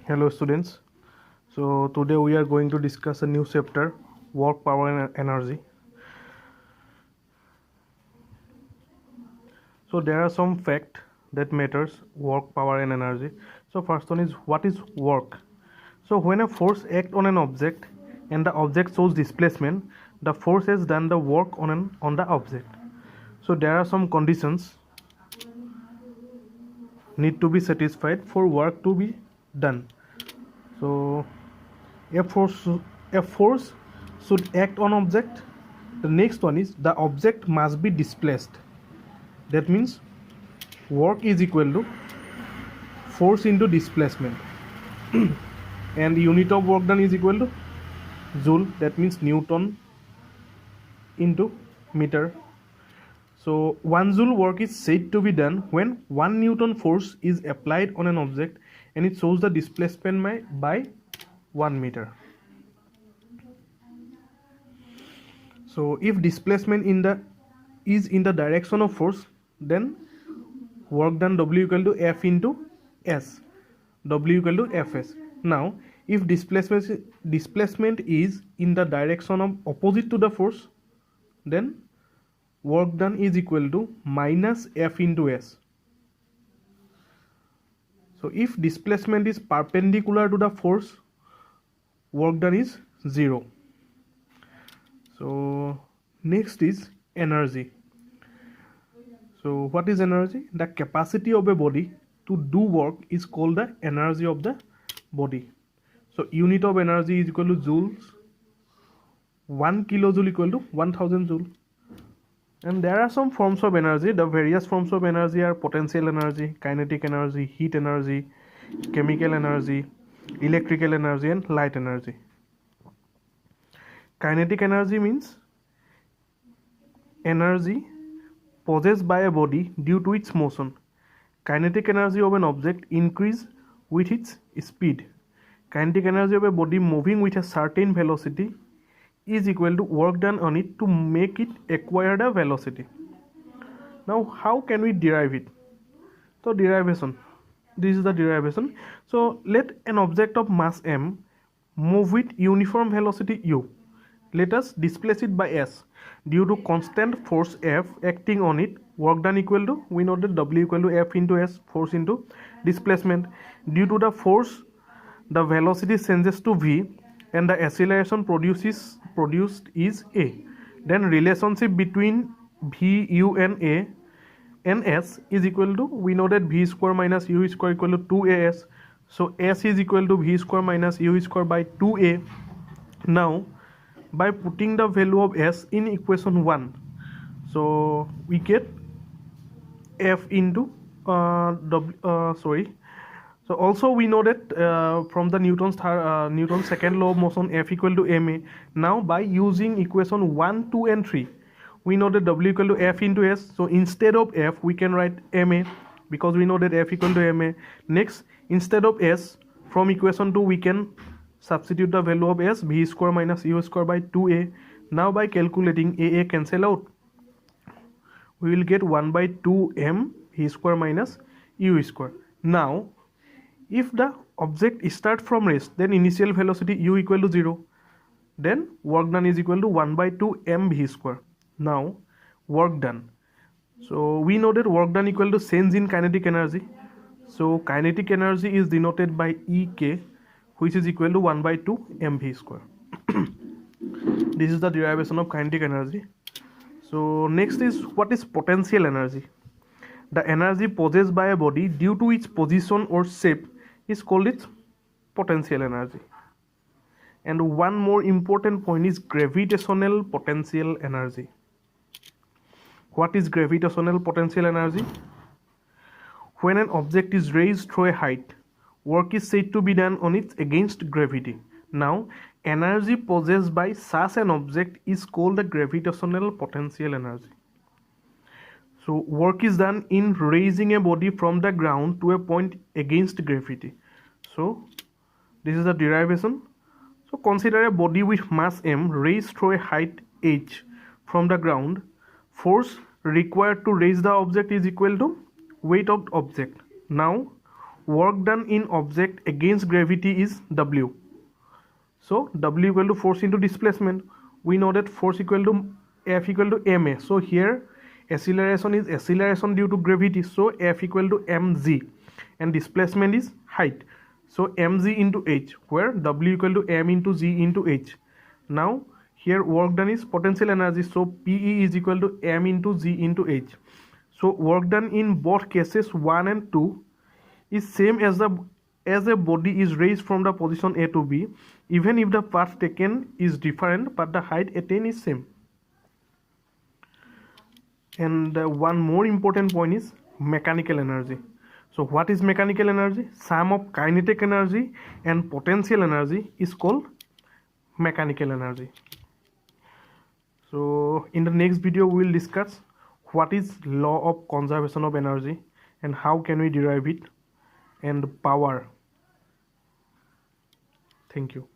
Hello students. So today we are going to discuss a new chapter, work, power and energy. So there are some facts that matters, work, power and energy. So first one is, what is work? So when a force acts on an object and the object shows displacement, the force has done the work on the object. So there are some conditions need to be satisfied for work to be done. So a force should act on object. The next one is, the object must be displaced. That means work is equal to force into displacement and unit of work done is equal to joule. That means Newton into meter. So 1 joule work is said to be done when 1 Newton force is applied on an object and it shows the displacement by 1 meter. So if displacement is in the direction of force, then work done W equal to F into S. W equal to Fs. Now if displacement is in the direction of opposite to the force, then work done is equal to minus F into S. So if displacement is perpendicular to the force, work done is 0. So next is energy. So what is energy? The capacity of a body to do work is called the energy of the body. So unit of energy is equal to joules. 1 kilojoule equal to 1000 joule. And there are some forms of energy. The various forms of energy are potential energy, kinetic energy, heat energy, chemical energy, electrical energy and light energy. Kinetic energy means energy possessed by a body due to its motion. Kinetic energy of an object increases with its speed. Kinetic energy of a body moving with a certain velocity is equal to work done on it to make it acquire the velocity. Now how can we derive it? So derivation. This is the derivation. So let an object of mass m move with uniform velocity u. Let us displace it by s. Due to constant force F acting on it, work done equal to, we know that W equal to F into S, force into displacement. Due to the force, the velocity changes to V and the acceleration produced is A. Then relationship between V, U and A and S is equal to, we know that V square minus U square equal to 2AS. So S is equal to V square minus U square by 2A. Now by putting the value of S in equation 1, so we get F into so also we know that from the Newton's second law of motion, F equal to ma. Now by using equation 1, 2 and 3, we know that W equal to F into S. So instead of F we can write ma, because we know that F equal to ma. Next, instead of S, from equation 2 we can substitute the value of S, V square minus U square by 2A. Now by calculating AA cancel out, we will get 1 by 2m V square minus U square. Now if the object start from rest, then initial velocity U equal to 0. Then work done is equal to 1 by 2 m V square. Now work done. So we know that work done equal to change in kinetic energy. So kinetic energy is denoted by EK, which is equal to 1 by 2 mv square. This is the derivation of kinetic energy. So next is, what is potential energy? The energy possessed by a body due to its position or shape is called its potential energy. And one more important point is gravitational potential energy. What is gravitational potential energy? When an object is raised through a height, work is said to be done on it against gravity. Now, energy possessed by such an object is called the gravitational potential energy. So, work is done in raising a body from the ground to a point against gravity. So, this is the derivation. So, consider a body with mass m raised through a height h from the ground. Force required to raise the object is equal to weight of object. Now, work done in object against gravity is W. So W equal to force into displacement. We know that force equal to F equal to ma. So here acceleration is acceleration due to gravity. So F equal to mg, and displacement is height. So mg into h, where W equal to m into g into h. Now here work done is potential energy. So Pe is equal to m into g into h. So work done in both cases 1 and 2 is same as a body is raised from the position A to B, even if the path taken is different, but the height attained is same. And one more important point is mechanical energy. So what is mechanical energy? Sum of kinetic energy and potential energy is called mechanical energy. So in the next video we will discuss what is law of conservation of energy and how can we derive it, and power. Thank you.